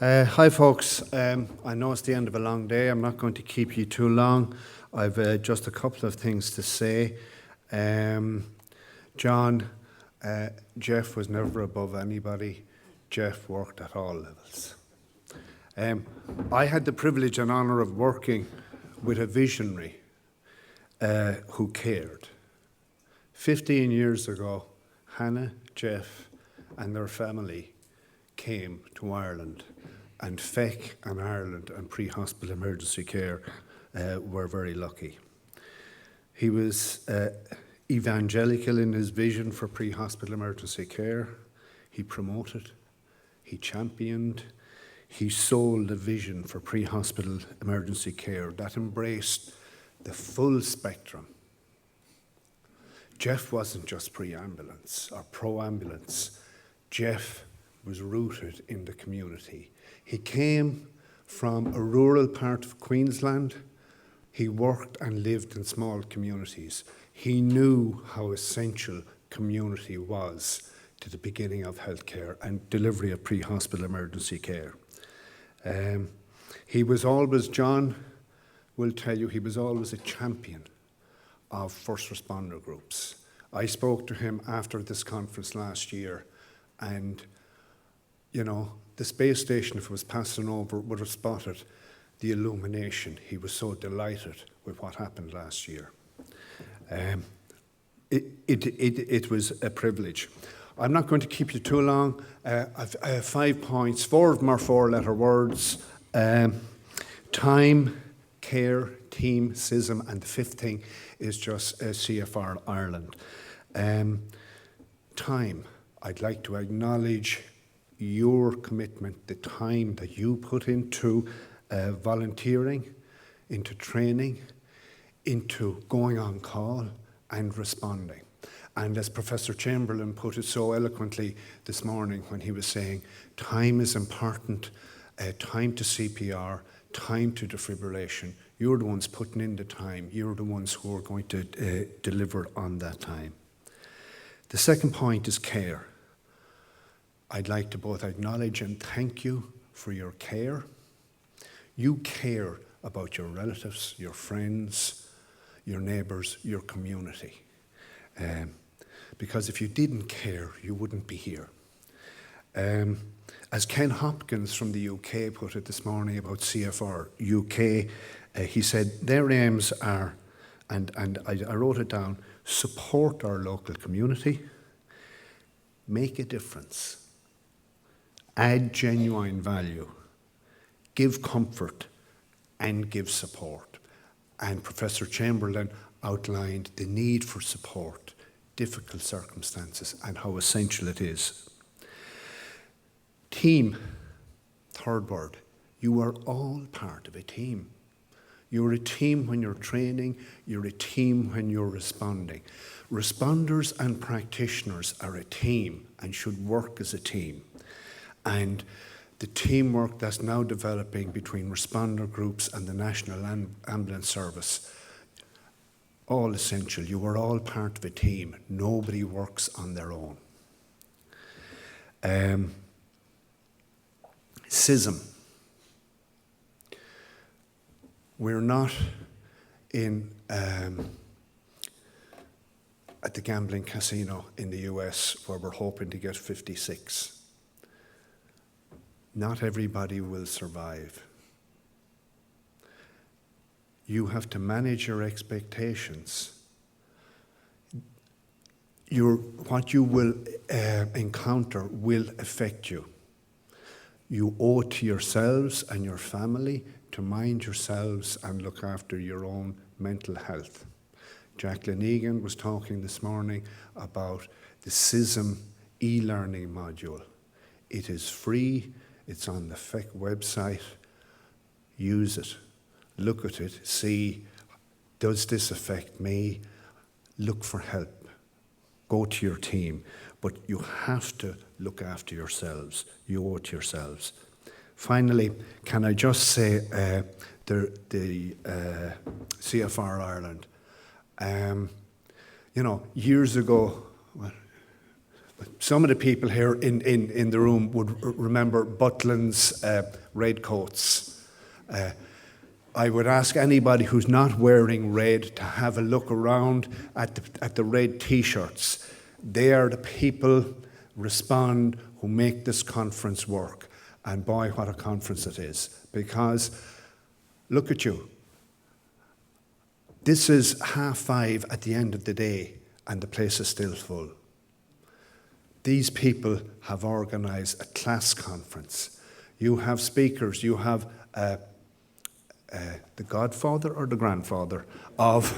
Hi folks, I know it's the end of a long day. I'm not going to keep you too long. I've just a couple of things to say. John, Jeff was never above anybody. Jeff worked at all levels. I had the privilege and honour of working with a visionary who cared. 15 years ago, Hannah, Jeff and their family came to Ireland, and FEC and Ireland and pre-hospital emergency care were very lucky. He was evangelical in his vision for pre-hospital emergency care. He promoted, he championed, he sold a vision for pre-hospital emergency care that embraced the full spectrum. Jeff wasn't just pre-ambulance or pro-ambulance. Jeff was rooted in the community. He came from a rural part of Queensland. He worked and lived in small communities. He knew how essential community was to the beginning of healthcare and delivery of pre-hospital emergency care. He was always, John will tell you, he was always a champion of first responder groups. I spoke to him after this conference last year, and you know, the space station, if it was passing over, would have spotted the illumination. He was so delighted with what happened last year. It was a privilege. I'm not going to keep you too long. I have 5 points. 4 of them are 4-letter words. Time, care, team, CISM, and the 5th thing is just CFR Ireland. Time. I'd like to acknowledge your commitment, the time that you put into volunteering, into training, into going on call and responding. And as Professor Chamberlain put it so eloquently this morning when he was saying, time is important, time to CPR, time to defibrillation. You're the ones putting in the time. You're the ones who are going to deliver on that time. The second point is care. I'd like to both acknowledge and thank you for your care. You care about your relatives, your friends, your neighbours, your community. Because if you didn't care, you wouldn't be here. As Ken Hopkins from the UK put it this morning about CFR UK, he said their aims are, and I wrote it down, support our local community, make a difference, add genuine value, give comfort, and give support. And Professor Chamberlain outlined the need for support, difficult circumstances, and how essential it is. Team, third word. You are all part of a team. You're a team when you're training, you're a team when you're responding. Responders and practitioners are a team and should work as a team. And the teamwork that's now developing between responder groups and the National Ambulance Service, all essential. You are all part of a team. Nobody works on their own. CISM. We're not in at the gambling casino in the US where we're hoping to get 56. Not everybody will survive. You have to manage your expectations. What you will encounter will affect you. You owe it to yourselves and your family to mind yourselves and look after your own mental health. Jacqueline Egan was talking this morning about the CISM e-learning module. It is free, it's on the FEC website. Use it, look at it, see, does this affect me? Look for help, go to your team, but you have to look after yourselves. You owe it to yourselves. Finally, can I just say the CFR Ireland, you know, years ago, Some of the people here in the room would remember Butlin's red coats. I would ask anybody who's not wearing red to have a look around at the red T-shirts. They are the people, Respond, who make this conference work. And boy, what a conference it is. Because, look at you. This is 5:30 at the end of the day, and the place is still full. These people have organised a class conference. You have speakers, you have the godfather or the grandfather of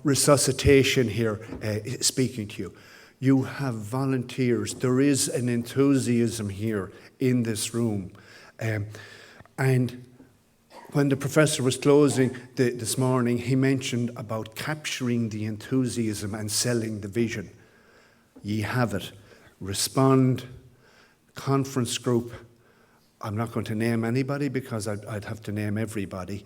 resuscitation here speaking to you. You have volunteers. There is an enthusiasm here in this room. And when the professor was closing this morning, he mentioned about capturing the enthusiasm and selling the vision. Ye have it. Respond, conference group. I'm not going to name anybody because I'd have to name everybody.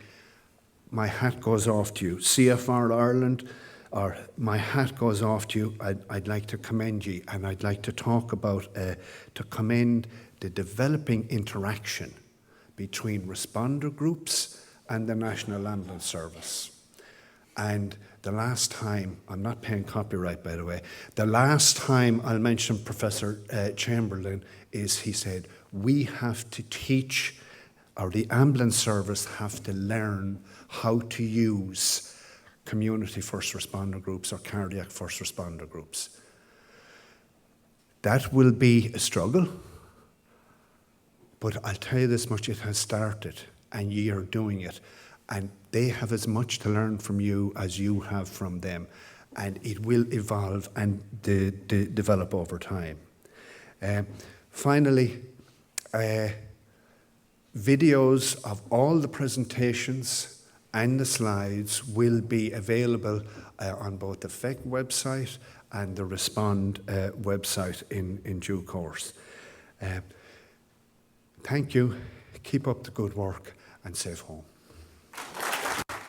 My hat goes off to you. CFR Ireland, or my hat goes off to you. I'd like to commend you, and I'd like to talk about, to commend the developing interaction between responder groups and the National Ambulance Service. And the last time, I'm not paying copyright by the way, the last time I'll mention Professor Chamberlain is he said, we have to teach, or the ambulance service have to learn how to use community first responder groups or cardiac first responder groups. That will be a struggle, but I'll tell you this much, it has started and ye are doing it. And they have as much to learn from you as you have from them. And it will evolve and develop over time. Finally, videos of all the presentations and the slides will be available on both the FEC website and the Respond website in due course. Thank you. Keep up the good work and safe home.